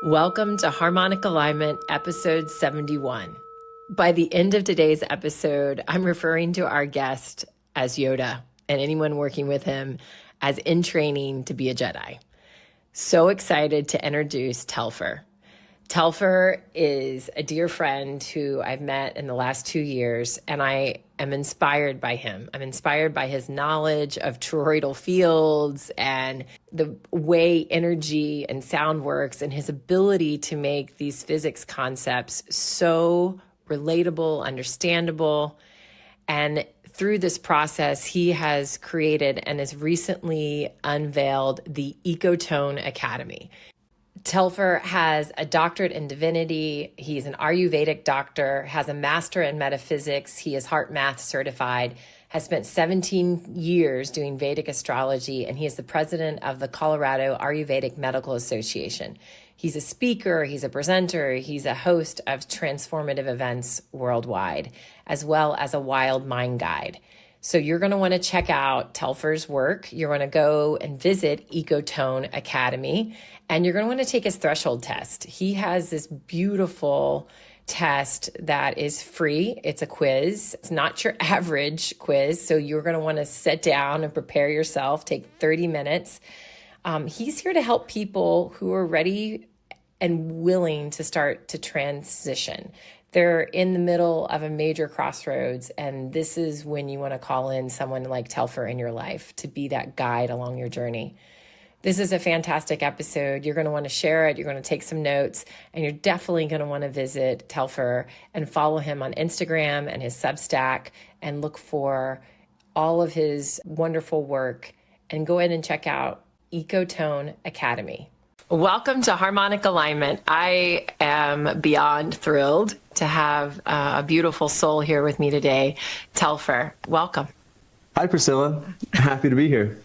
Welcome to Harmonic Alignment, episode 71. By the end of today's episode, I'm referring to our guest as Yoda and anyone working with him as in training to be a Jedi. So excited to introduce Telfer. Telfer is a dear friend who I've met in the last 2 years, and I am inspired by him. I'm inspired by his knowledge of toroidal fields and the way energy and sound works, and his ability to make these physics concepts so relatable, understandable. And through this process, he has created and has recently unveiled the Ecotone Academy. Telfer has a doctorate in divinity. He's an Ayurvedic doctor, has a master in metaphysics. He is heart math certified, has spent 17 years doing Vedic astrology, and he is the president of the Colorado Ayurvedic Medical Association. He's a speaker, he's a presenter, he's a host of transformative events worldwide, as well as a wild mind guide. So you're going to want to check out Telfer's work. You're going to go and visit Ecotone Academy, and you're going to want to take his threshold test. He has this beautiful test that is free. It's a quiz. It's not your average quiz. So you're going to want to sit down and prepare yourself, take 30 minutes. He's here to help people who are ready and willing to start to transition. They're in the middle of a major crossroads, and this is when you want to call in someone like Telfer in your life to be that guide along your journey. This is a fantastic episode. You're going to want to share it. You're going to take some notes, and you're definitely going to want to visit Telfer and follow him on Instagram and his Substack and look for all of his wonderful work, and go ahead and check out Ecotone Academy. Welcome to Harmonic Alignment. I am beyond thrilled to have a beautiful soul here with me today, Telfer. Welcome. Hi, Priscilla. Happy to be here.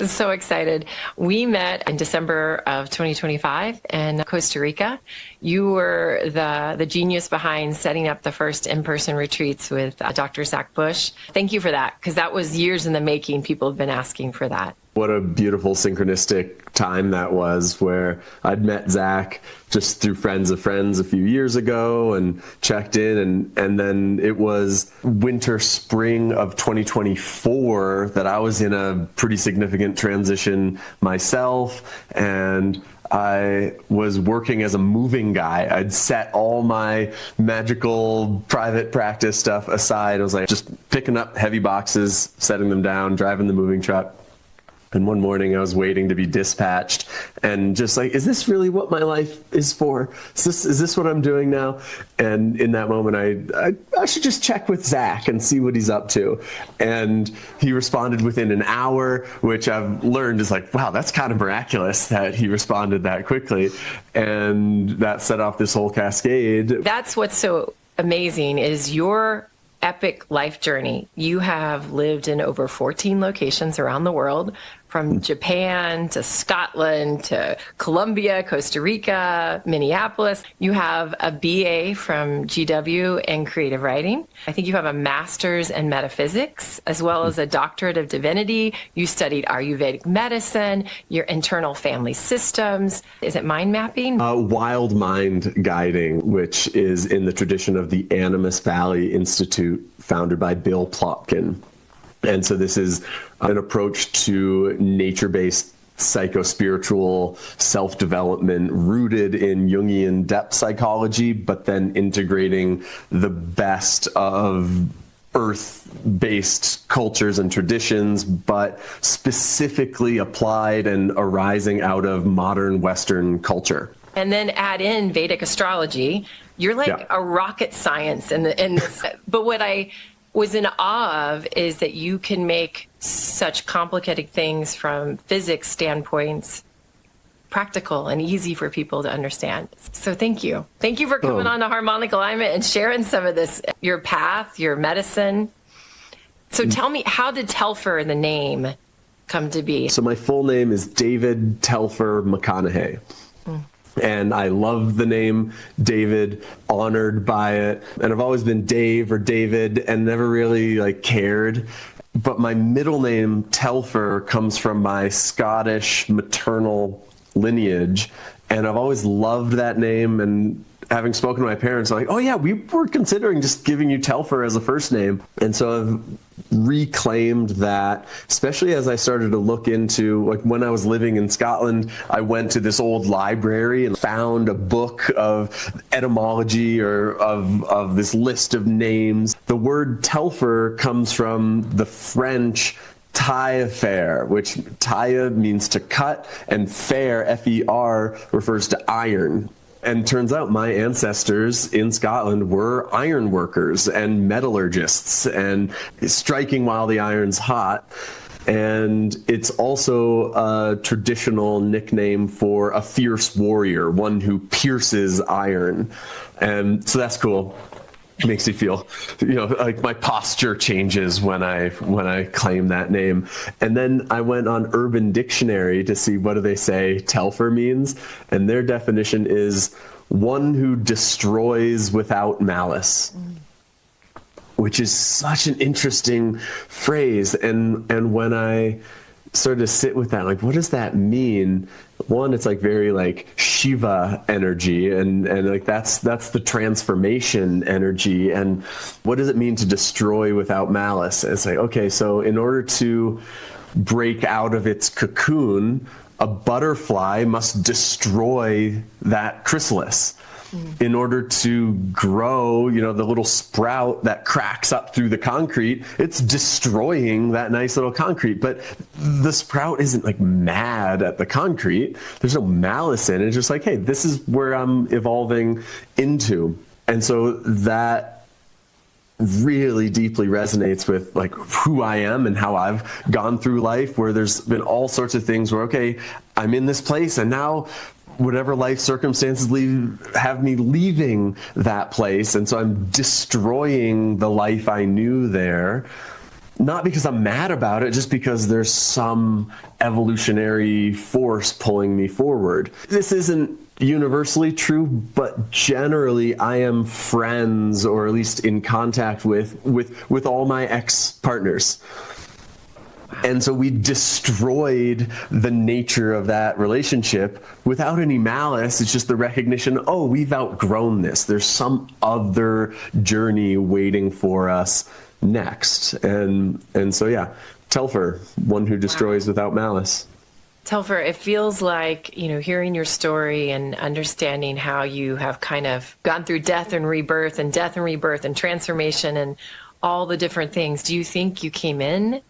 So excited. We met in December of 2025 in Costa Rica. You were the genius behind setting up the first in-person retreats with Dr. Zach Bush. Thank you for that, because that was years in the making. People have been asking for that. What a beautiful synchronistic time that was, where I'd met Zach just through friends of friends a few years ago and checked in. And then it was winter, spring of 2024 that I was in a pretty significant transition myself. And I was working as a moving guy. I'd set all my magical private practice stuff aside. I was like just picking up heavy boxes, setting them down, driving the moving truck. And one morning I was waiting to be dispatched and just like, is this really what my life is for? Is this what I'm doing now? And in that moment, I should just check with Zach and see what he's up to. And he responded within an hour, which I've learned is like, wow, that's kind of miraculous that he responded that quickly. And that set off this whole cascade. That's what's so amazing is your epic life journey. You have lived in over 14 locations around the world, from Japan to Scotland to Colombia, Costa Rica, Minneapolis. You have a BA from GW in creative writing. I think you have a master's in metaphysics, as well as a doctorate of divinity. You studied Ayurvedic medicine, your internal family systems. Is it mind mapping? Wild mind guiding, which is in the tradition of the Animas Valley Institute, founded by Bill Plotkin. And so this is an approach to nature-based psycho-spiritual self-development rooted in Jungian depth psychology, but then integrating the best of earth-based cultures and traditions, but specifically applied and arising out of modern Western culture. And then add in Vedic astrology. You're like a rocket science in this. But what I was in awe of is that you can make such complicated things from physics standpoints practical and easy for people to understand. So thank you. Thank you for coming on to Harmonic Alignment and sharing some of this, your path, your medicine. So tell me, how did Telfer, the name, come to be? So my full name is David Telfer McConaughey. And I love the name David, honored by it. And I've always been Dave or David and never really cared. But my middle name, Telfer, comes from my Scottish maternal lineage. And I've always loved that name. And having spoken to my parents, I'm like, oh yeah, we were considering just giving you Telfer as a first name. And so I've reclaimed that, especially as I started to look into, like when I was living in Scotland, I went to this old library and found a book of etymology or of this list of names. The word Telfer comes from the French taille-fer, which taille means to cut, and fer, F-E-R, refers to iron. And turns out my ancestors in Scotland were iron workers and metallurgists and striking while the iron's hot. And it's also a traditional nickname for a fierce warrior, one who pierces iron. And so that's cool. Makes me feel, like my posture changes when I claim that name. And then I went on Urban Dictionary to see what do they say Telfer means, and their definition is one who destroys without malice, which is such an interesting phrase. And when I started to sit with that, like, what does that mean? One, it's like very like Shiva energy, and like that's the transformation energy. And what does it mean to destroy without malice? It's like, okay, so in order to break out of its cocoon, a butterfly must destroy that chrysalis. In order to grow, the little sprout that cracks up through the concrete, it's destroying that nice little concrete. But the sprout isn't like mad at the concrete. There's no malice in it. It's just like, hey, this is where I'm evolving into. And so that really deeply resonates with like who I am and how I've gone through life, where there's been all sorts of things where, okay, I'm in this place and now whatever life circumstances have me leaving that place. And so I'm destroying the life I knew there, not because I'm mad about it, just because there's some evolutionary force pulling me forward. This isn't universally true, but generally I am friends, or at least in contact with all my ex-partners. And so we destroyed the nature of that relationship without any malice. It's just the recognition, oh, we've outgrown this. There's some other journey waiting for us next. And so, yeah, Telfer, one who destroys without malice. Telfer, it feels like, hearing your story and understanding how you have kind of gone through death and rebirth and transformation and all the different things. Do you think you came in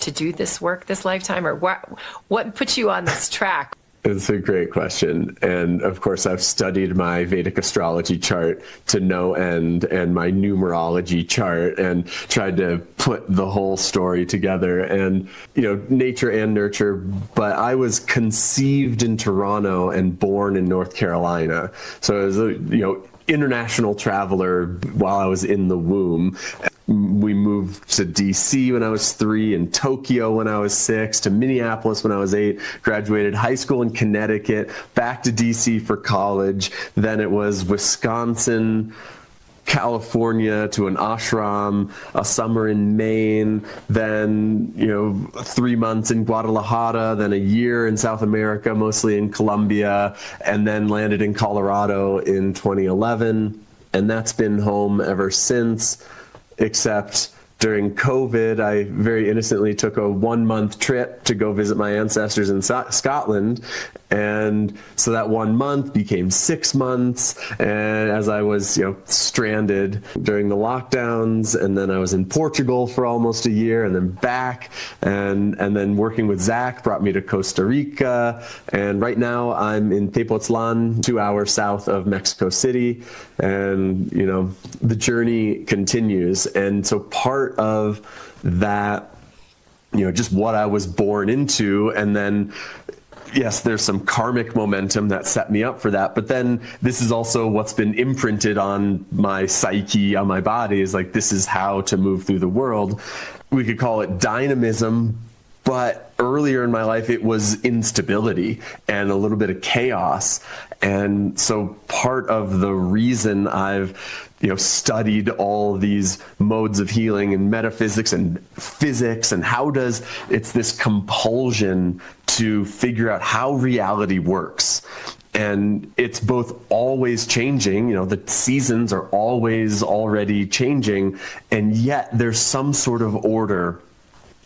to do this work this lifetime, or what put you on this track? It's a great question. And of course, I've studied my Vedic astrology chart to no end, and my numerology chart, and tried to put the whole story together. And, nature and nurture, but I was conceived in Toronto and born in North Carolina. So I was international traveler while I was in the womb. We moved to DC when I was 3, and Tokyo when I was 6, to Minneapolis when I was 8, graduated high school in Connecticut, back to DC for college. Then it was Wisconsin, California to an ashram, a summer in Maine, then 3 months in Guadalajara, then a year in South America, mostly in Colombia, and then landed in Colorado in 2011. And that's been home ever since. Except during COVID, I very innocently took a 1-month trip to go visit my ancestors in Scotland. And so that 1 month became 6 months. And as I was, stranded during the lockdowns, and then I was in Portugal for almost a year, and then back, and then working with Zach brought me to Costa Rica. And right now I'm in Tepoztlan, 2 hours south of Mexico City. And, the journey continues. And so part of that, just what I was born into, and then yes, there's some karmic momentum that set me up for that. But then this is also what's been imprinted on my psyche, on my body, is like, this is how to move through the world. We could call it dynamism, but earlier in my life, it was instability and a little bit of chaos. And so part of the reason I've studied all these modes of healing and metaphysics and physics, and it's this compulsion to figure out how reality works. And it's both always changing, the seasons are always already changing, and yet there's some sort of order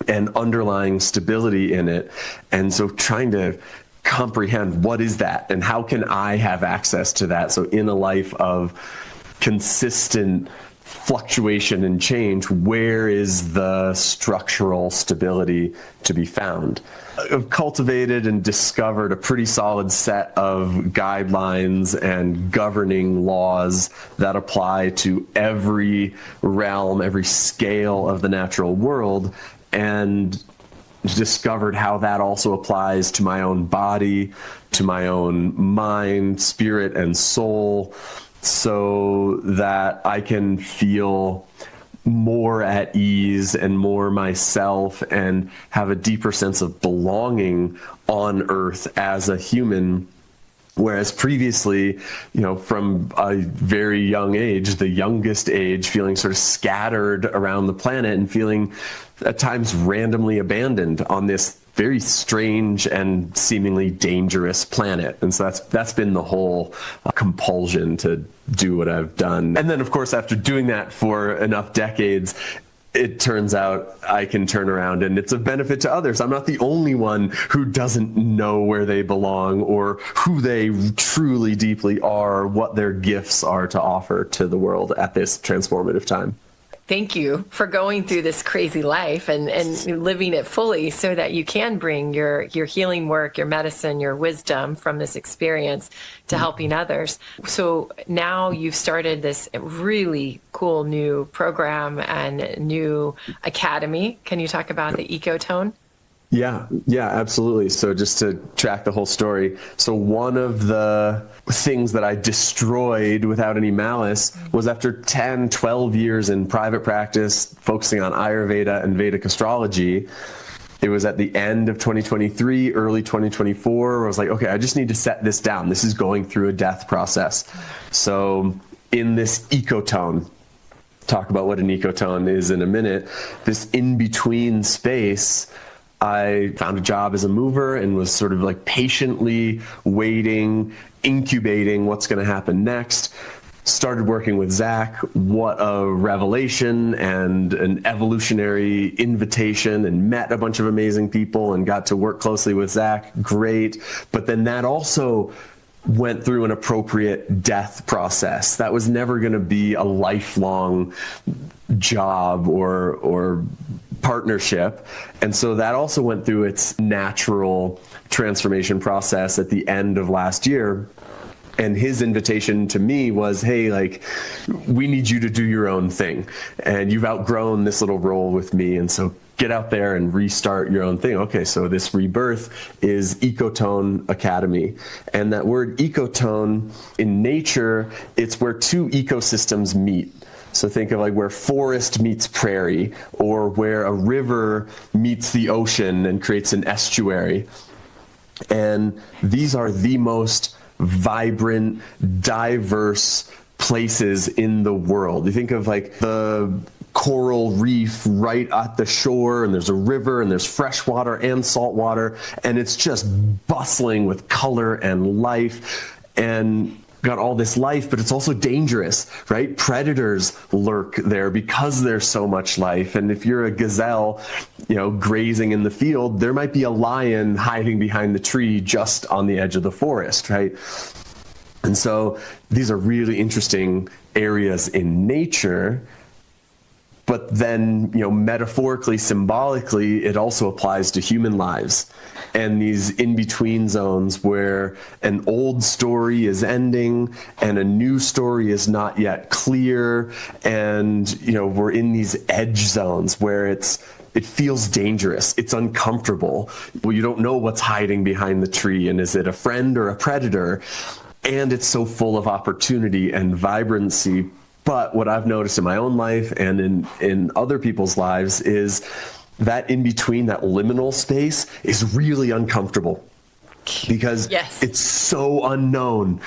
and underlying stability in it. And so trying to comprehend what is that and how can I have access to that? So in a life of consistent fluctuation and change, where is the structural stability to be found? I've cultivated and discovered a pretty solid set of guidelines and governing laws that apply to every realm, every scale of the natural world, and discovered how that also applies to my own body, to my own mind, spirit, and soul, so that I can feel more at ease and more myself and have a deeper sense of belonging on Earth as a human. Whereas previously, from a very young age, the youngest age, feeling sort of scattered around the planet and feeling at times randomly abandoned on this very strange and seemingly dangerous planet. And so that's been the whole compulsion to do what I've done. And then, of course, after doing that for enough decades, it turns out I can turn around and it's a benefit to others. I'm not the only one who doesn't know where they belong or who they truly deeply are, what their gifts are to offer to the world at this transformative time. Thank you for going through this crazy life and living it fully so that you can bring your healing work, your medicine, your wisdom from this experience to helping others. So now you've started this really cool new program and new academy. Can you talk about the Ecotone? Yeah, absolutely. So just to track the whole story. So one of the things that I destroyed without any malice was after 10, 12 years in private practice, focusing on Ayurveda and Vedic astrology. It was at the end of 2023, early 2024, where I was like, okay, I just need to set this down. This is going through a death process. So in this Ecotone, talk about what an Ecotone is in a minute, this in-between space, I found a job as a mover and was sort of like patiently waiting, incubating what's going to happen next. Started working with Zach. What a revelation and an evolutionary invitation, and met a bunch of amazing people and got to work closely with Zach. Great. But then that also went through an appropriate death process. That was never going to be a lifelong job or partnership. And so that also went through its natural transformation process at the end of last year. And his invitation to me was, hey, we need you to do your own thing. And you've outgrown this little role with me. And so get out there and restart your own thing. Okay, so this rebirth is Ecotone Academy. And that word ecotone in nature, it's where two ecosystems meet. So think of where forest meets prairie, or where a river meets the ocean and creates an estuary. And these are the most vibrant, diverse places in the world. You think of the coral reef right at the shore, and there's a river, and there's fresh water and salt water, and it's just bustling with color and life, and got all this life, but it's also dangerous, right? Predators lurk there because there's so much life. And if you're a gazelle, grazing in the field, there might be a lion hiding behind the tree just on the edge of the forest, right? And so these are really interesting areas in nature. But then, metaphorically, symbolically, it also applies to human lives and these in-between zones where an old story is ending and a new story is not yet clear. And, we're in these edge zones where it feels dangerous. It's uncomfortable. Well, you don't know what's hiding behind the tree. And is it a friend or a predator? And it's so full of opportunity and vibrancy. But what I've noticed in my own life and in other people's lives is that in between, that liminal space is really uncomfortable. because yes. it's so unknown,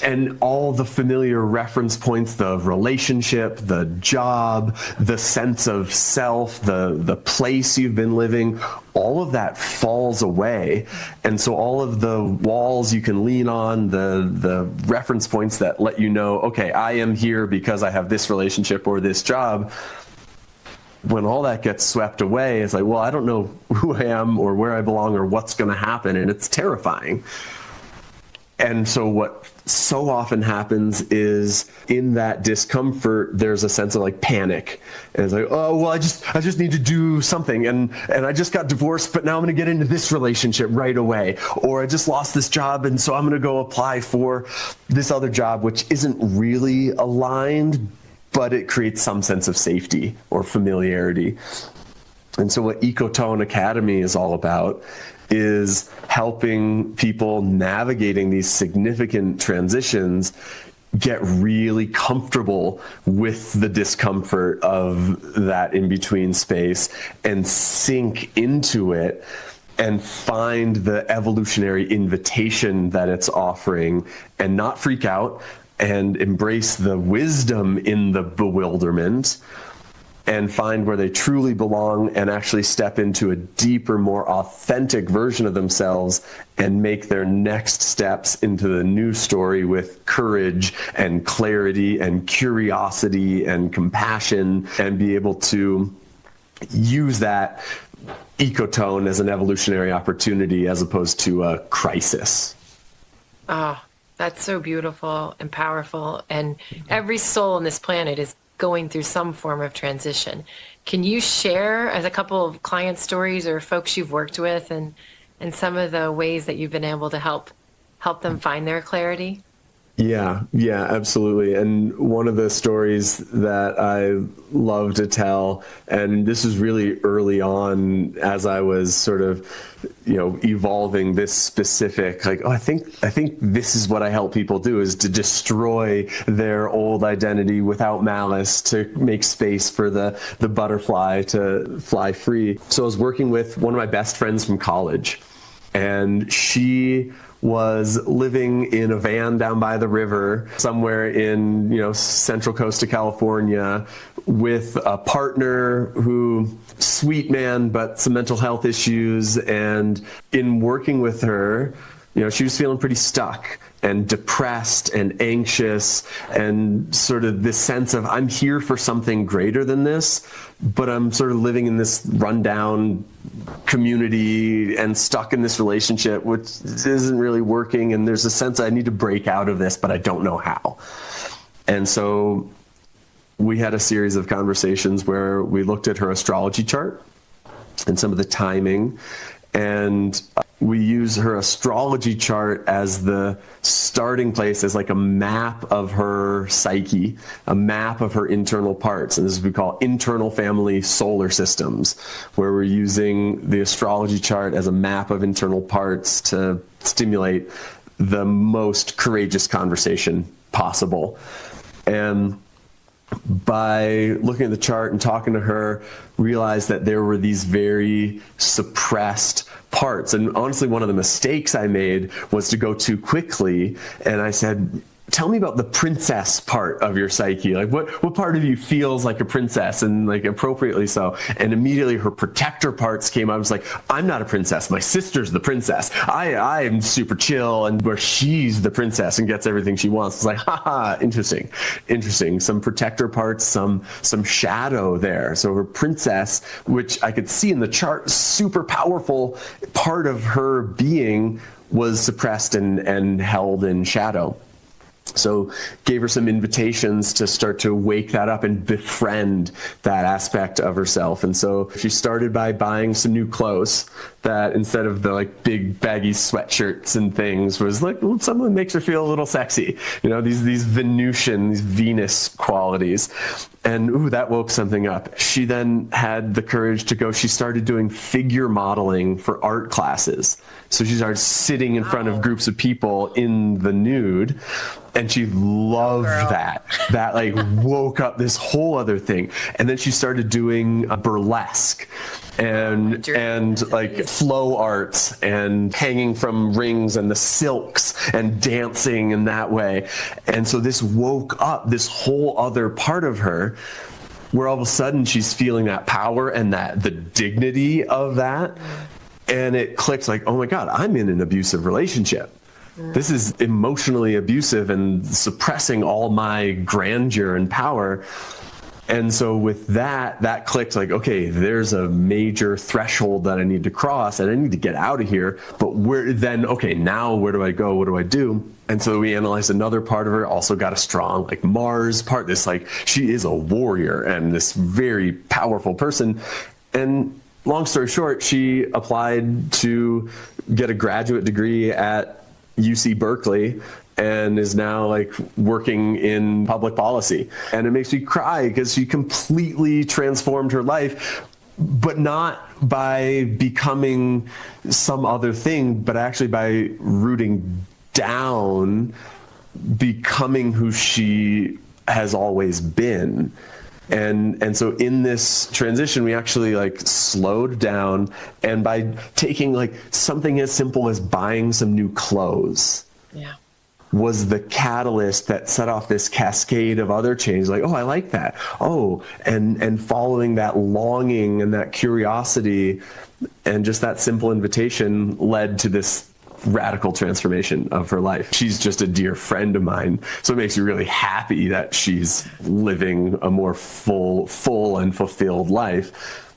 and all the familiar reference points, the relationship, the job, the sense of self, the place you've been living, all of that falls away. And so all of the walls you can lean on, the reference points that let you know, okay, I am here because I have this relationship or this job, when all that gets swept away, it's like, well, I don't know who I am or where I belong or what's going to happen. And it's terrifying. And so what so often happens is in that discomfort, there's a sense of like panic. And it's like, oh, well, I just need to do something. And I just got divorced, but now I'm going to get into this relationship right away. Or I just lost this job, and so I'm going to go apply for this other job, which isn't really aligned, but it creates some sense of safety or familiarity. And so what Ecotone Academy is all about is helping people navigating these significant transitions get really comfortable with the discomfort of that in-between space and sink into it and find the evolutionary invitation that it's offering and not freak out, and embrace the wisdom in the bewilderment and find where they truly belong and actually step into a deeper, more authentic version of themselves and make their next steps into the new story with courage and clarity and curiosity and compassion, and be able to use that ecotone as an evolutionary opportunity as opposed to a crisis. That's so beautiful and powerful. And every soul on this planet is going through some form of transition. Can you share as a couple of client stories or folks you've worked with and some of the ways that you've been able to help them find their clarity? Yeah, absolutely. And one of the stories that I love to tell, and this was really early on as I was sort of, evolving this specific, like, I think this is what I help people do, is to destroy their old identity without malice, to make space for the butterfly to fly free. So I was working with one of my best friends from college, and she was living in a van down by the river somewhere in, central coast of California, with a partner who, sweet man, but some mental health issues. And in working with her, she was feeling pretty stuck and depressed and anxious, and sort of this sense of, I'm here for something greater than this, but I'm sort of living in this rundown community and stuck in this relationship which isn't really working, and there's a sense I need to break out of this, but I don't know how. And so we had a series of conversations where we looked at her astrology chart and some of the timing, and we use her astrology chart as the starting place, as like a map of her psyche, a map of her internal parts. And this is what we call internal family solar systems, where we're using the astrology chart as a map of internal parts to stimulate the most courageous conversation possible. And by looking at the chart and talking to her, realized that there were these very suppressed parts. And honestly, one of the mistakes I made was to go too quickly. And I said, tell me about the princess part of your psyche. Like what part of you feels like a princess, and like appropriately so. And immediately her protector parts came out. I was like, I'm not a princess. My sister's the princess. I'm super chill, and where she's the princess and gets everything she wants. It's like, haha, interesting. Some protector parts, some shadow there. So her princess, which I could see in the chart, super powerful part of her being, was suppressed and held in shadow. So gave her some invitations to start to wake that up and befriend that aspect of herself. And so she started by buying some new clothes that, instead of the like big baggy sweatshirts and things, was like, well, something that makes her feel a little sexy. These Venusian, these Venus qualities. And that woke something up. She then had the courage to go, she started doing figure modeling for art classes. So she started sitting in front of groups of people in the nude, and she loved that. That like woke up this whole other thing. And then she started doing a burlesque. and like flow arts and hanging from rings and the silks and dancing in that way. And so this woke up this whole other part of her where all of a sudden she's feeling that power and that the dignity of that. And it clicks like, oh my God, I'm in an abusive relationship. This is emotionally abusive and suppressing all my grandeur and power. And so with that clicked like, okay, there's a major threshold that I need to cross and I need to get out of here. But now where do I go? What do I do? And so we analyzed another part of her, also got a strong like Mars part, this like, she is a warrior and this very powerful person. And long story short, she applied to get a graduate degree at UC Berkeley and is now like working in public policy. And it makes me cry because she completely transformed her life, but not by becoming some other thing, but actually by rooting down, becoming who she has always been. And so in this transition, we actually like slowed down, and by taking like something as simple as buying some new clothes was the catalyst that set off this cascade of other changes. Like, oh, I like that. Oh, and following that longing and that curiosity and just that simple invitation led to this radical transformation of her life. She's just a dear friend of mine. So it makes me really happy that she's living a more full and fulfilled life.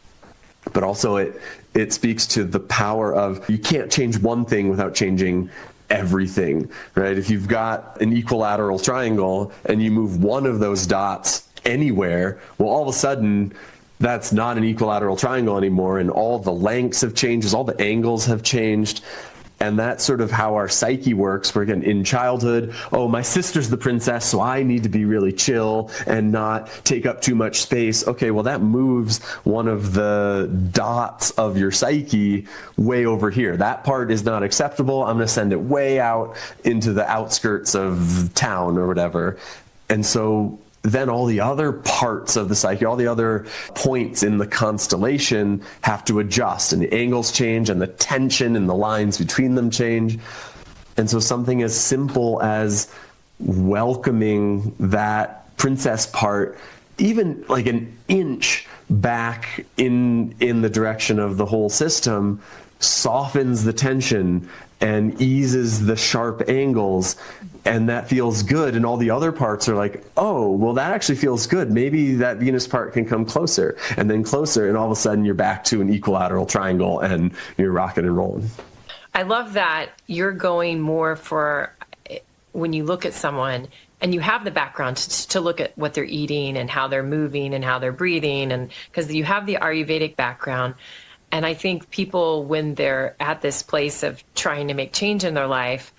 But also it speaks to the power of, you can't change one thing without changing everything, right? If you've got an equilateral triangle and you move one of those dots anywhere, well, all of a sudden that's not an equilateral triangle anymore. And all the lengths have changed, all the angles have changed. And that's sort of how our psyche works. We're again in childhood. Oh, my sister's the princess, so I need to be really chill and not take up too much space. Okay, well, that moves one of the dots of your psyche way over here. That part is not acceptable. I'm going to send it way out into the outskirts of town or whatever. And so then all the other parts of the psyche, all the other points in the constellation have to adjust, and the angles change and the tension and the lines between them change. And so something as simple as welcoming that princess part, even like an inch back in the direction of the whole system, softens the tension and eases the sharp angles, and that feels good. And all the other parts are like, oh, well, that actually feels good. Maybe that Venus part can come closer and then closer, and all of a sudden you're back to an equilateral triangle and you're rocking and rolling. I love that you're going more for when you look at someone and you have the background to look at what they're eating and how they're moving and how they're breathing, and because you have the Ayurvedic background. And I think people, when they're at this place of trying to make change in their life,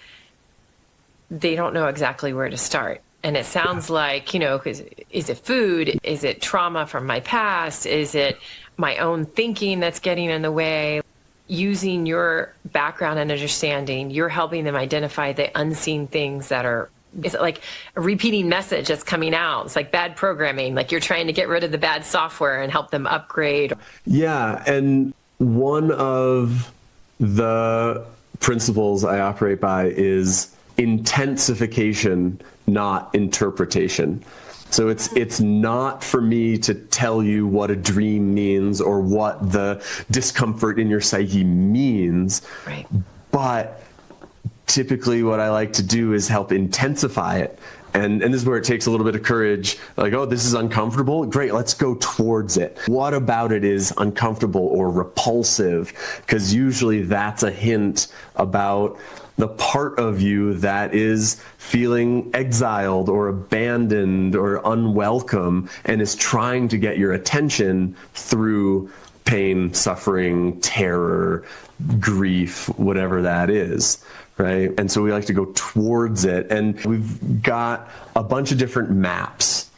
they don't know exactly where to start. And it sounds like, is it food? Is it trauma from my past? Is it my own thinking that's getting in the way? Using your background and understanding, you're helping them identify the unseen things that are, is it like a repeating message that's coming out? It's like bad programming, like you're trying to get rid of the bad software and help them upgrade. Yeah, and one of the principles I operate by is intensification, not interpretation. So it's not for me to tell you what a dream means or what the discomfort in your psyche means. Right. But typically what I like to do is help intensify it. And this is where it takes a little bit of courage. Like, oh, this is uncomfortable. Great, let's go towards it. What about it is uncomfortable or repulsive? Because usually that's a hint about the part of you that is feeling exiled or abandoned or unwelcome and is trying to get your attention through pain, suffering, terror, grief, whatever that is. Right. And so we like to go towards it. And we've got a bunch of different maps.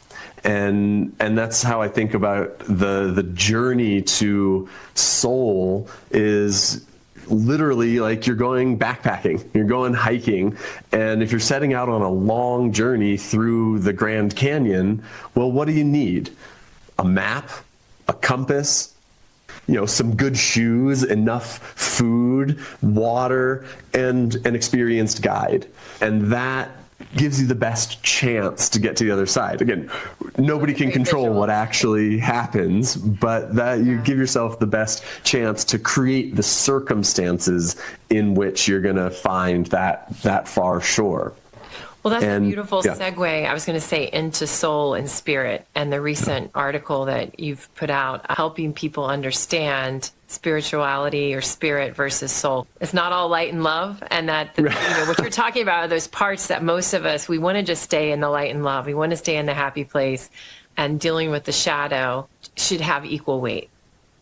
And that's how I think about the journey to soul is literally like you're going backpacking, you're going hiking. And if you're setting out on a long journey through the Grand Canyon, well, what do you need? A map, a compass. some good shoes, enough food, water, and an experienced guide. And that gives you the best chance to get to the other side. Again, nobody can control what actually happens, but that you give yourself the best chance to create the circumstances in which you're going to find that far shore. Well, that's a beautiful segue, I was going to say, into soul and spirit, and the recent article that you've put out helping people understand spirituality or spirit versus soul. It's not all light and love, and that what you're talking about are those parts that most of us, we want to just stay in the light and love. We want to stay in the happy place, and dealing with the shadow should have equal weight.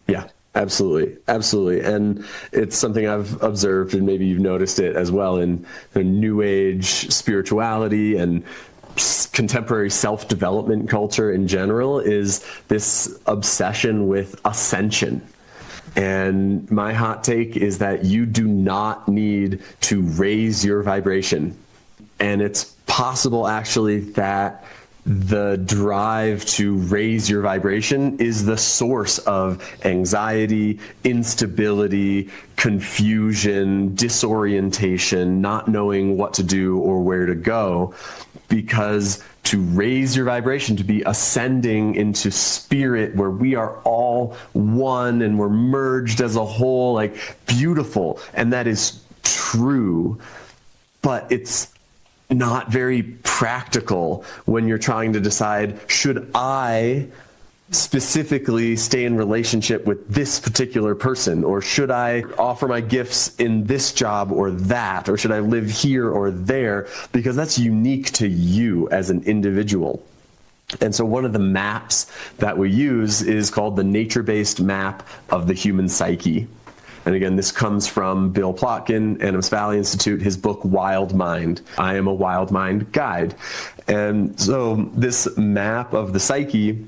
Yeah. Absolutely. Absolutely. And it's something I've observed, and maybe you've noticed it as well, in the new age spirituality and contemporary self-development culture in general, is this obsession with ascension. And my hot take is that you do not need to raise your vibration. And it's possible actually that the drive to raise your vibration is the source of anxiety, instability, confusion, disorientation, not knowing what to do or where to go. Because to raise your vibration, to be ascending into spirit where we are all one and we're merged as a whole, like, beautiful. And that is true, but it's not very practical when you're trying to decide, should I specifically stay in relationship with this particular person, or should I offer my gifts in this job or that, or should I live here or there, because that's unique to you as an individual. And so one of the maps that we use is called the nature-based map of the human psyche. And again, this comes from Bill Plotkin, Animas Valley Institute, his book, Wild Mind. I am a Wild Mind guide. And so this map of the psyche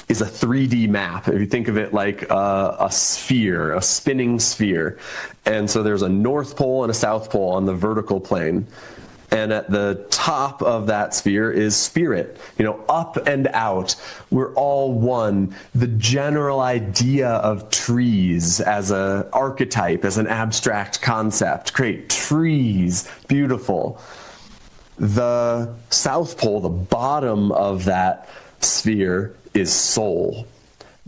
is a 3D map. If you think of it like a sphere, a spinning sphere. And so there's a North Pole and a South Pole on the vertical plane. And at the top of that sphere is spirit, up and out. We're all one. The general idea of trees as an archetype, as an abstract concept. Great, trees, beautiful. The South Pole, the bottom of that sphere, is soul.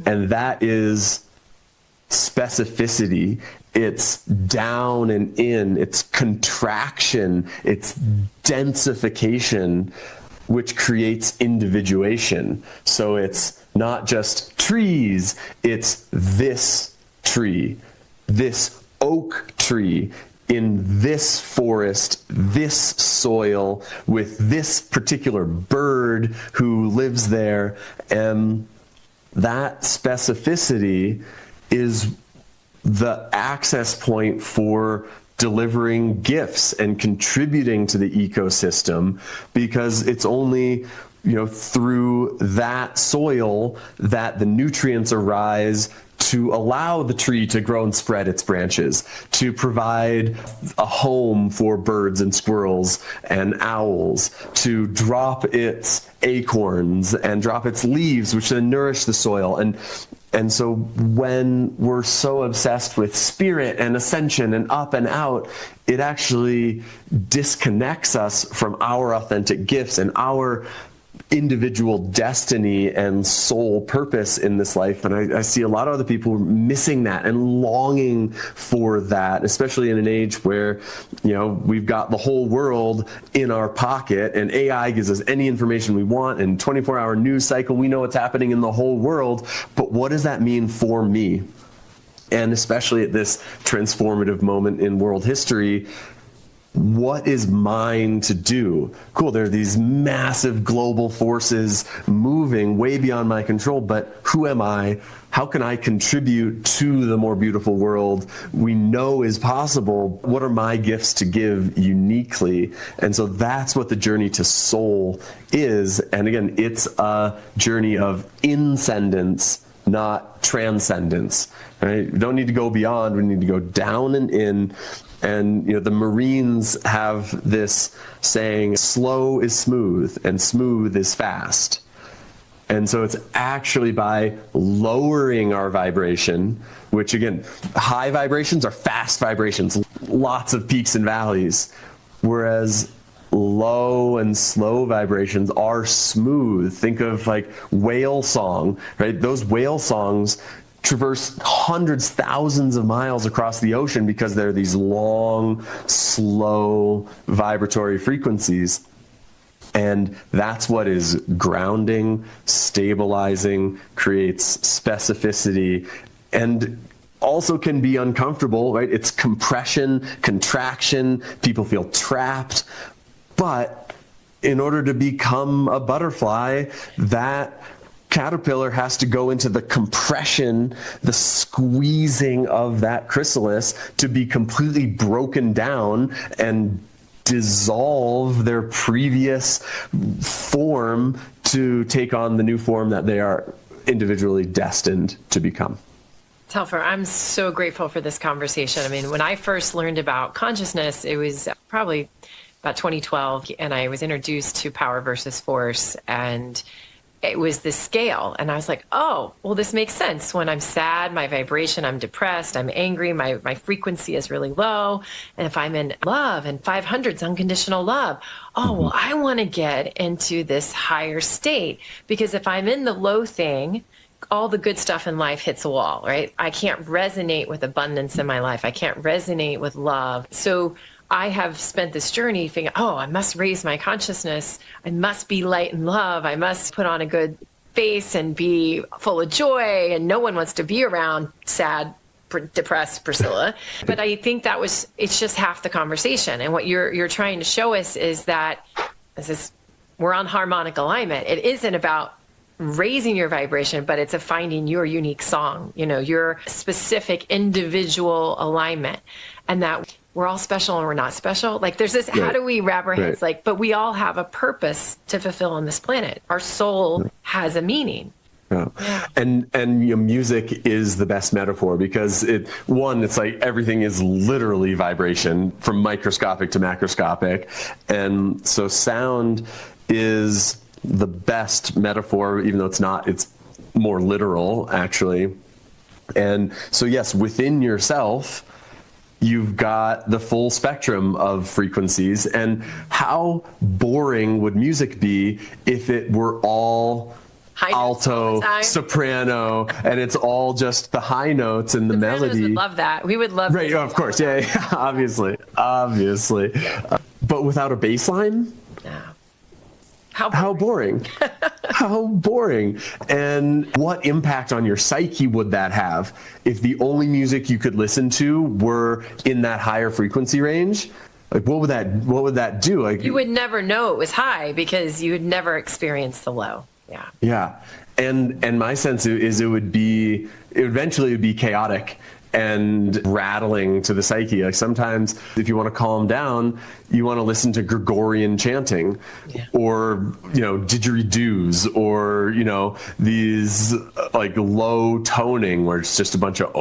And that is specificity. It's down and in, it's contraction, it's densification, which creates individuation. So it's not just trees, it's this tree, this oak tree in this forest, this soil, with this particular bird who lives there. And that specificity is the access point for delivering gifts and contributing to the ecosystem, because it's only through that soil that the nutrients arise to allow the tree to grow and spread its branches, to provide a home for birds and squirrels and owls, to drop its acorns and drop its leaves, which then nourish the soil. And so when we're so obsessed with spirit and ascension and up and out, it actually disconnects us from our authentic gifts and our individual destiny and soul purpose in this life. And I see a lot of other people missing that and longing for that, especially in an age where, we've got the whole world in our pocket and AI gives us any information we want, and 24-hour news cycle, we know what's happening in the whole world. But what does that mean for me? And especially at this transformative moment in world history, what is mine to do? Cool, there are these massive global forces moving way beyond my control, but who am I? How can I contribute to the more beautiful world we know is possible? What are my gifts to give uniquely? And so that's what the journey to soul is. And again, it's a journey of inscendence, not transcendence. Right? We don't need to go beyond, we need to go down and in. And the Marines have this saying, slow is smooth and smooth is fast. And so it's actually by lowering our vibration, which again, high vibrations are fast vibrations, lots of peaks and valleys, whereas low and slow vibrations are smooth. Think of like whale song, right? Those whale songs traverse hundreds, thousands of miles across the ocean because they're these long, slow vibratory frequencies. And that's what is grounding, stabilizing, creates specificity, and also can be uncomfortable, right? It's compression, contraction, people feel trapped. But in order to become a butterfly, that caterpillar has to go into the compression, the squeezing of that chrysalis to be completely broken down and dissolve their previous form to take on the new form that they are individually destined to become. Telfer, I'm so grateful for this conversation. I mean, when I first learned about consciousness, it was probably about 2012, and I was introduced to Power versus Force, and it was this scale. And I was like, oh, well, this makes sense. When I'm sad, my vibration, I'm depressed, I'm angry, my frequency is really low. And if I'm in love and 500's unconditional love, oh, well, I want to get into this higher state, because if I'm in the low thing, all the good stuff in life hits a wall, right? I can't resonate with abundance in my life. I can't resonate with love. So I have spent this journey thinking, oh, I must raise my consciousness. I must be light and love. I must put on a good face and be full of joy. And no one wants to be around sad, depressed Priscilla. But I think it's just half the conversation. And what you're trying to show us is that we're on harmonic alignment. It isn't about raising your vibration, but it's finding your unique song, your specific individual alignment, and that we're all special and we're not special. Like there's this, how do we wrap our heads? Like, but we all have a purpose to fulfill on this planet. Our soul has a meaning. Yeah. And music is the best metaphor, because it's like everything is literally vibration from microscopic to macroscopic. And so sound is the best metaphor, even though it's more literal actually. And so yes, within yourself, you've got the full spectrum of frequencies. And how boring would music be if it were all alto, soprano, and it's all just the high notes and the melody? Would love that. We would love. Right, of course, yeah, obviously. But without a bass line? Yeah. How boring. How boring. And what impact on your psyche would that have if the only music you could listen to were in that higher frequency range? Like what would that do? Like you would never know it was high because you would never experience the low. Yeah. Yeah. And my sense is it would eventually be chaotic and rattling to the psyche. Like sometimes if you want to calm down, you want to listen to Gregorian chanting, or, didgeridoos, or, these like low toning where it's just a bunch of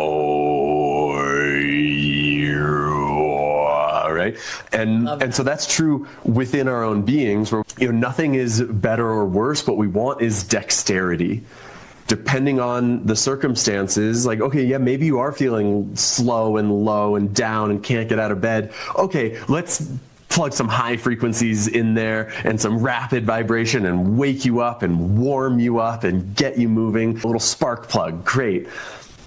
right? And so that's true within our own beings, where nothing is better or worse. What we want is dexterity. Depending on the circumstances, like, okay, yeah, maybe you are feeling slow and low and down and can't get out of bed. Okay, let's plug some high frequencies in there and some rapid vibration and wake you up and warm you up and get you moving. A little spark plug, great.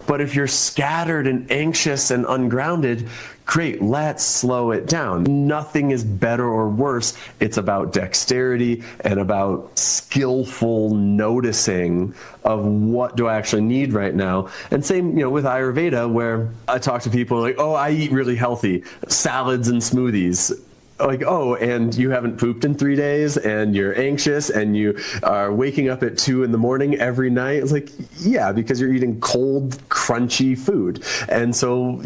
But if you're scattered and anxious and ungrounded, great, let's slow it down. Nothing is better or worse. It's about dexterity and about skillful noticing of what do I actually need right now. And same, with Ayurveda, where I talk to people like, oh, I eat really healthy, salads and smoothies. Like, oh, and you haven't pooped in 3 days and you're anxious and you are waking up at 2 a.m. every night. It's like, yeah, because you're eating cold, crunchy food. And so,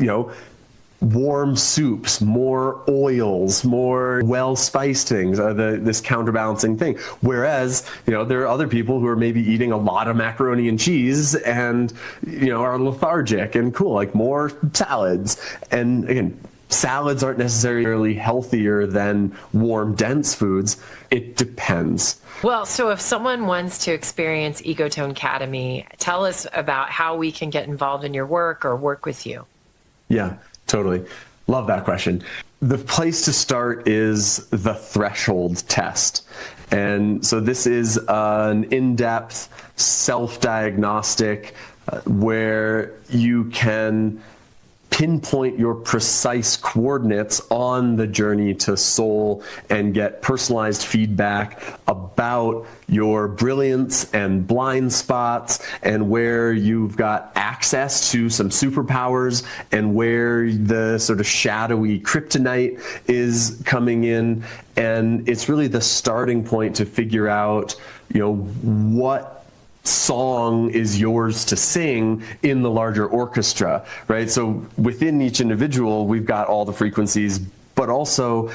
warm soups, more oils, more well-spiced things are this counterbalancing thing. Whereas, there are other people who are maybe eating a lot of macaroni and cheese and, are lethargic and cool, like more salads. And again, salads aren't necessarily healthier than warm, dense foods. It depends. Well, so if someone wants to experience Ecotone Academy, tell us about how we can get involved in your work or work with you. Yeah, totally. Love that question. The place to start is the threshold test. And so this is an in-depth self-diagnostic where you can pinpoint your precise coordinates on the journey to soul and get personalized feedback about your brilliance and blind spots and where you've got access to some superpowers and where the sort of shadowy kryptonite is coming in. And it's really the starting point to figure out, what song is yours to sing in the larger orchestra, right? So within each individual, we've got all the frequencies, but also,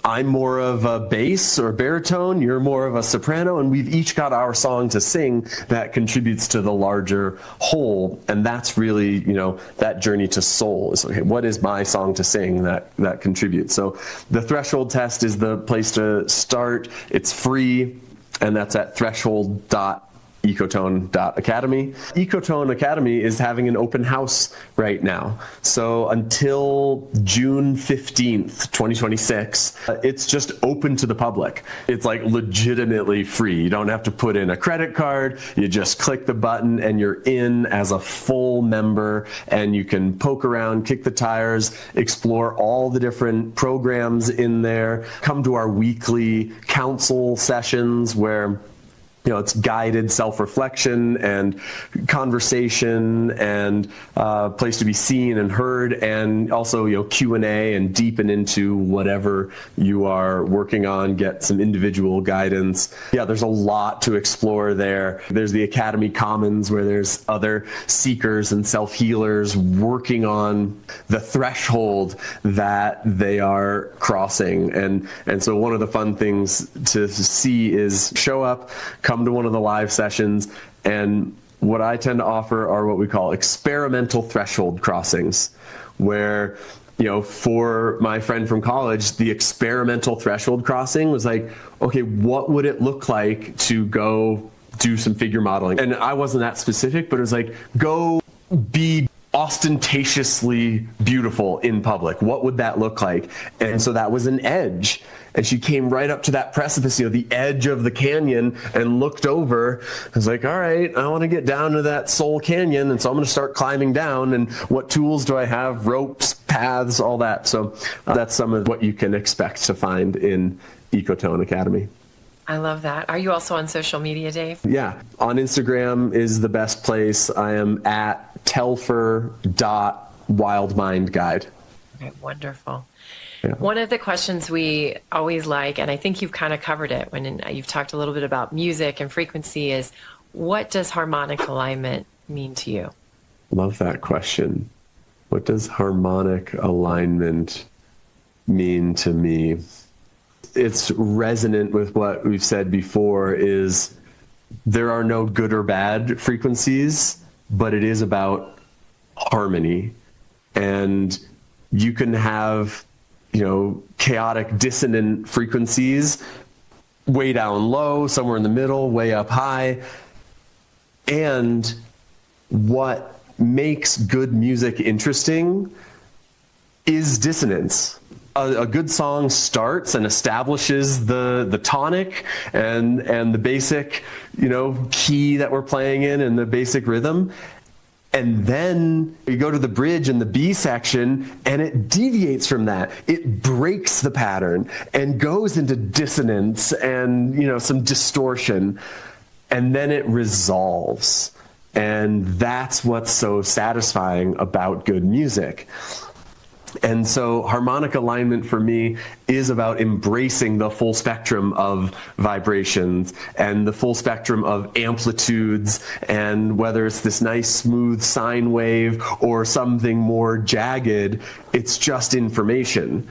I'm more of a bass or baritone, you're more of a soprano, and we've each got our song to sing that contributes to the larger whole. And that's really, that journey to soul is, okay, what is my song to sing that contributes? So the threshold test is the place to start. It's free, and that's at threshold.ecotone.academy. Ecotone Academy is having an open house right now. So until June 15th, 2026, it's just open to the public. It's like legitimately free. You don't have to put in a credit card. You just click the button and you're in as a full member, and you can poke around, kick the tires, explore all the different programs in there, come to our weekly council sessions where it's guided self-reflection and conversation and place to be seen and heard, and also, Q&A and deepen into whatever you are working on, get some individual guidance. Yeah, there's a lot to explore there. There's the Academy Commons where there's other seekers and self-healers working on the threshold that they are crossing. And so one of the fun things to see is show up, come to one of the live sessions, and what I tend to offer are what we call experimental threshold crossings, where, for my friend from college, the experimental threshold crossing was like, okay, what would it look like to go do some figure modeling? And I wasn't that specific, but it was like, go be ostentatiously beautiful in public. What would that look like? And so that was an edge. And she came right up to that precipice, the edge of the canyon, and looked over. I was like, all right, I want to get down to that soul canyon. And so I'm going to start climbing down. And what tools do I have? Ropes, paths, all that. So that's some of what you can expect to find in Ecotone Academy. I love that. Are you also on social media, Dave? Yeah. On Instagram is the best place. I am at telfer.wildmindguide. Okay, wonderful. Yeah. One of the questions we always like, and I think you've kind of covered it when you've talked a little bit about music and frequency, is what does harmonic alignment mean to you? Love that question. What does harmonic alignment mean to me? It's resonant with what we've said before, is there are no good or bad frequencies, but it is about harmony. And you can have chaotic dissonant frequencies way down low, somewhere in the middle, way up high. And what makes good music interesting is dissonance. A good song starts and establishes the tonic and the basic, key that we're playing in and the basic rhythm. And then you go to the bridge in the B section and it deviates from that. It breaks the pattern and goes into dissonance and, some distortion. And then it resolves. And that's what's so satisfying about good music. And so harmonic alignment for me is about embracing the full spectrum of vibrations and the full spectrum of amplitudes, and whether it's this nice smooth sine wave or something more jagged, it's just information.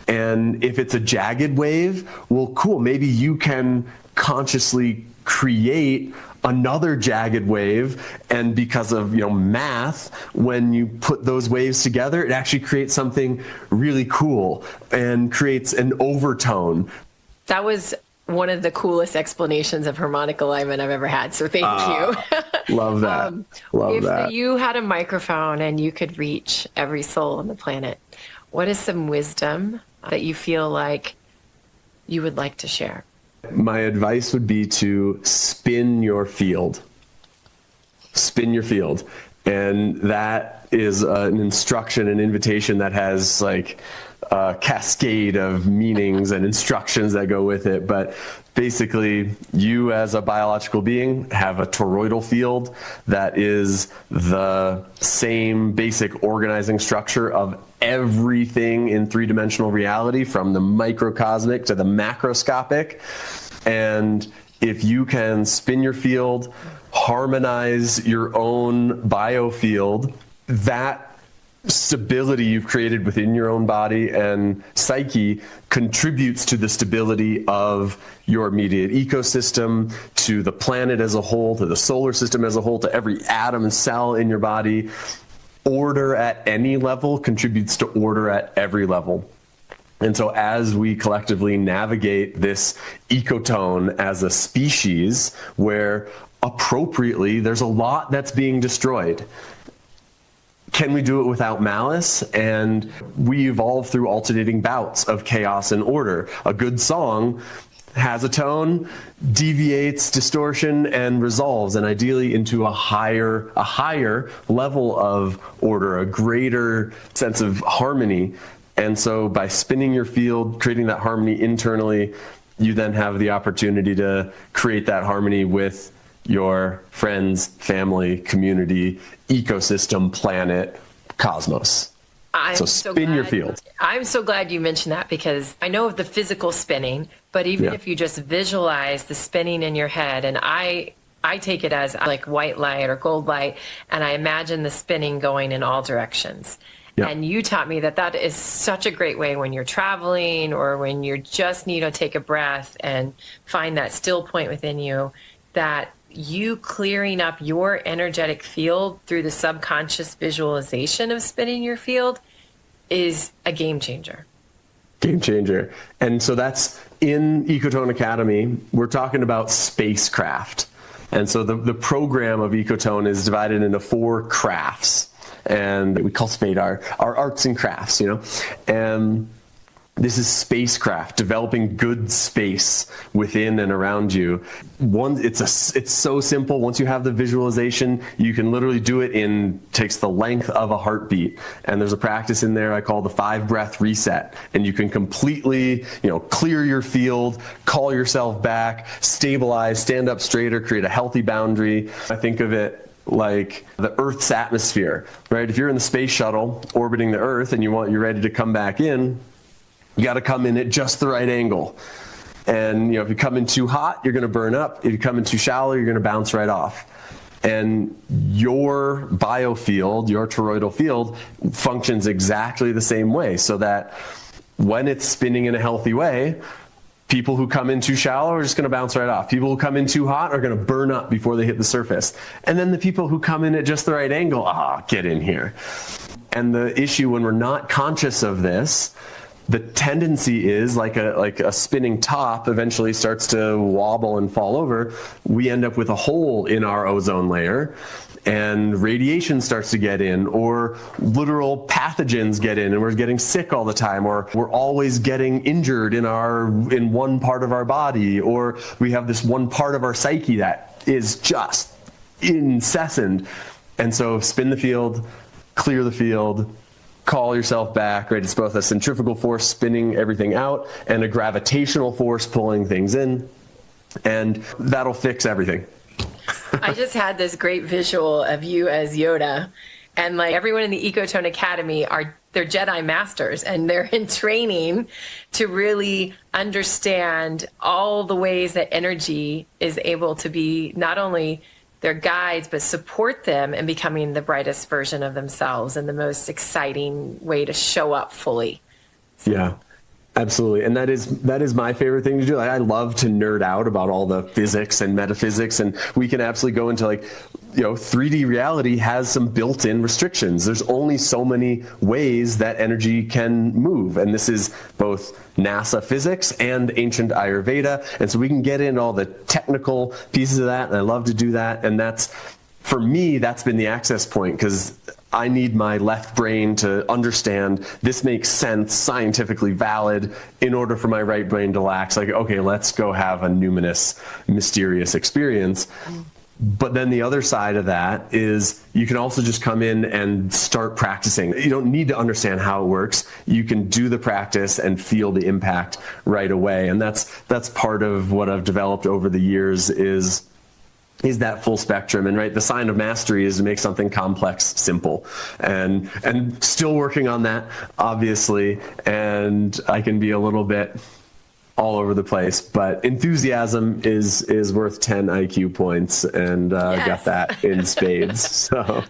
And if it's a jagged wave, well, cool, maybe you can consciously create another jagged wave. And because of, math, when you put those waves together, it actually creates something really cool and creates an overtone. That was one of the coolest explanations of harmonic alignment I've ever had. So thank you. Love that. If you had a microphone and you could reach every soul on the planet, what is some wisdom that you feel like you would like to share? My advice would be to spin your field. Spin your field. And that is an instruction, an invitation that has like a cascade of meanings and instructions that go with it. But basically, you as a biological being have a toroidal field that is the same basic organizing structure of everything in three-dimensional reality, from the microcosmic to the macroscopic. And if you can spin your field, harmonize your own biofield, that stability you've created within your own body and psyche contributes to the stability of your immediate ecosystem, to the planet as a whole, to the solar system as a whole, to every atom and cell in your body. Order at any level contributes to order at every level. And so as we collectively navigate this ecotone as a species, where appropriately there's a lot that's being destroyed, can we do it without malice? And we evolve through alternating bouts of chaos and order. A good song has a tone, deviates, distortion, and resolves, and ideally into a higher level of order, a greater sense of harmony. And so by spinning your field, creating that harmony internally, you then have the opportunity to create that harmony with your friends, family, community, ecosystem, planet, cosmos. So spin your field. I'm so glad you mentioned that, because I know of the physical spinning, but even if you just visualize the spinning in your head, and I take it as like white light or gold light, and I imagine the spinning going in all directions. Yep. And you taught me that is such a great way when you're traveling or when you just need to take a breath and find that still point within you, that you clearing up your energetic field through the subconscious visualization of spinning your field is a game changer. Game changer. And so that's in Ecotone Academy. We're talking about spacecraft. And so the program of Ecotone is divided into 4 crafts. And we cultivate our arts and crafts, and this is spacecraft, developing good space within and around you. It's so simple. Once you have the visualization, you can literally do it takes the length of a heartbeat. And there's a practice in there I call the 5-breath reset. And you can completely, clear your field, call yourself back, stabilize, stand up straighter, create a healthy boundary. I think of it like the Earth's atmosphere, right? If you're in the space shuttle orbiting the Earth and you're ready to come back in, you got to come in at just the right angle. And if you come in too hot, you're going to burn up. If you come in too shallow, you're going to bounce right off. And your biofield, your toroidal field, functions exactly the same way, so that when it's spinning in a healthy way, people who come in too shallow are just going to bounce right off. People who come in too hot are going to burn up before they hit the surface. And then the people who come in at just the right angle, get in here. And the issue when we're not conscious of this, the tendency is like a spinning top eventually starts to wobble and fall over. We end up with a hole in our ozone layer, and radiation starts to get in, or literal pathogens get in, and we're getting sick all the time, or we're always getting injured in one part of our body, or we have this one part of our psyche that is just incessant. And so spin the field, clear the field, call yourself back, right? It's both a centrifugal force spinning everything out and a gravitational force pulling things in, and that'll fix everything. I just had this great visual of you as Yoda, and like everyone in the Ecotone Academy they're Jedi masters, and they're in training to really understand all the ways that energy is able to be not only their guides, but support them in becoming the brightest version of themselves and the most exciting way to show up fully. Yeah. Absolutely. And that is my favorite thing to do. Like, I love to nerd out about all the physics and metaphysics, and we can absolutely go into 3D reality has some built-in restrictions. There's only so many ways that energy can move. And this is both NASA physics and ancient Ayurveda. And so we can get into all the technical pieces of that. And I love to do that. And for me, that's been the access point, because I need my left brain to understand this makes sense, scientifically valid, in order for my right brain to relax. Like, okay, let's go have a numinous, mysterious experience. But then the other side of that is you can also just come in and start practicing. You don't need to understand how it works. You can do the practice and feel the impact right away. And that's part of what I've developed over the years is that full spectrum. And the sign of mastery is to make something complex simple, and still working on that, obviously. And I can be a little bit all over the place, but enthusiasm is worth 10 IQ points, and Yes. got that in spades. So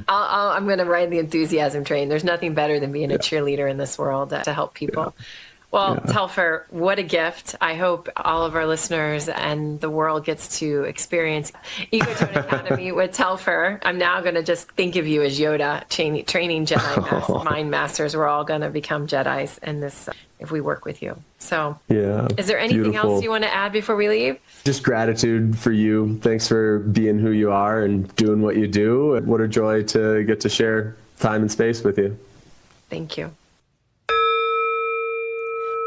I'm going to ride the enthusiasm train. There's nothing better than being a cheerleader in this world to help people. Yeah. Well, Telfer, what a gift. I hope all of our listeners and the world gets to experience Ecotone Academy with Telfer. I'm now going to just think of you as Yoda, training Jedi mind masters. We're all going to become Jedis in this if we work with you. So is there anything beautiful. else you want to add before we leave? Just gratitude for you. Thanks for being who you are and doing what you do. What a joy to get to share time and space with you. Thank you.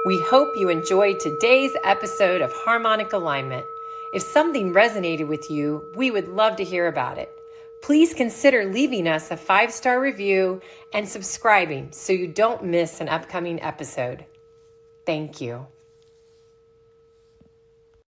We hope you enjoyed today's episode of Harmonic Alignment. If something resonated with you, we would love to hear about it. Please consider leaving us a 5-star review and subscribing so you don't miss an upcoming episode. Thank you.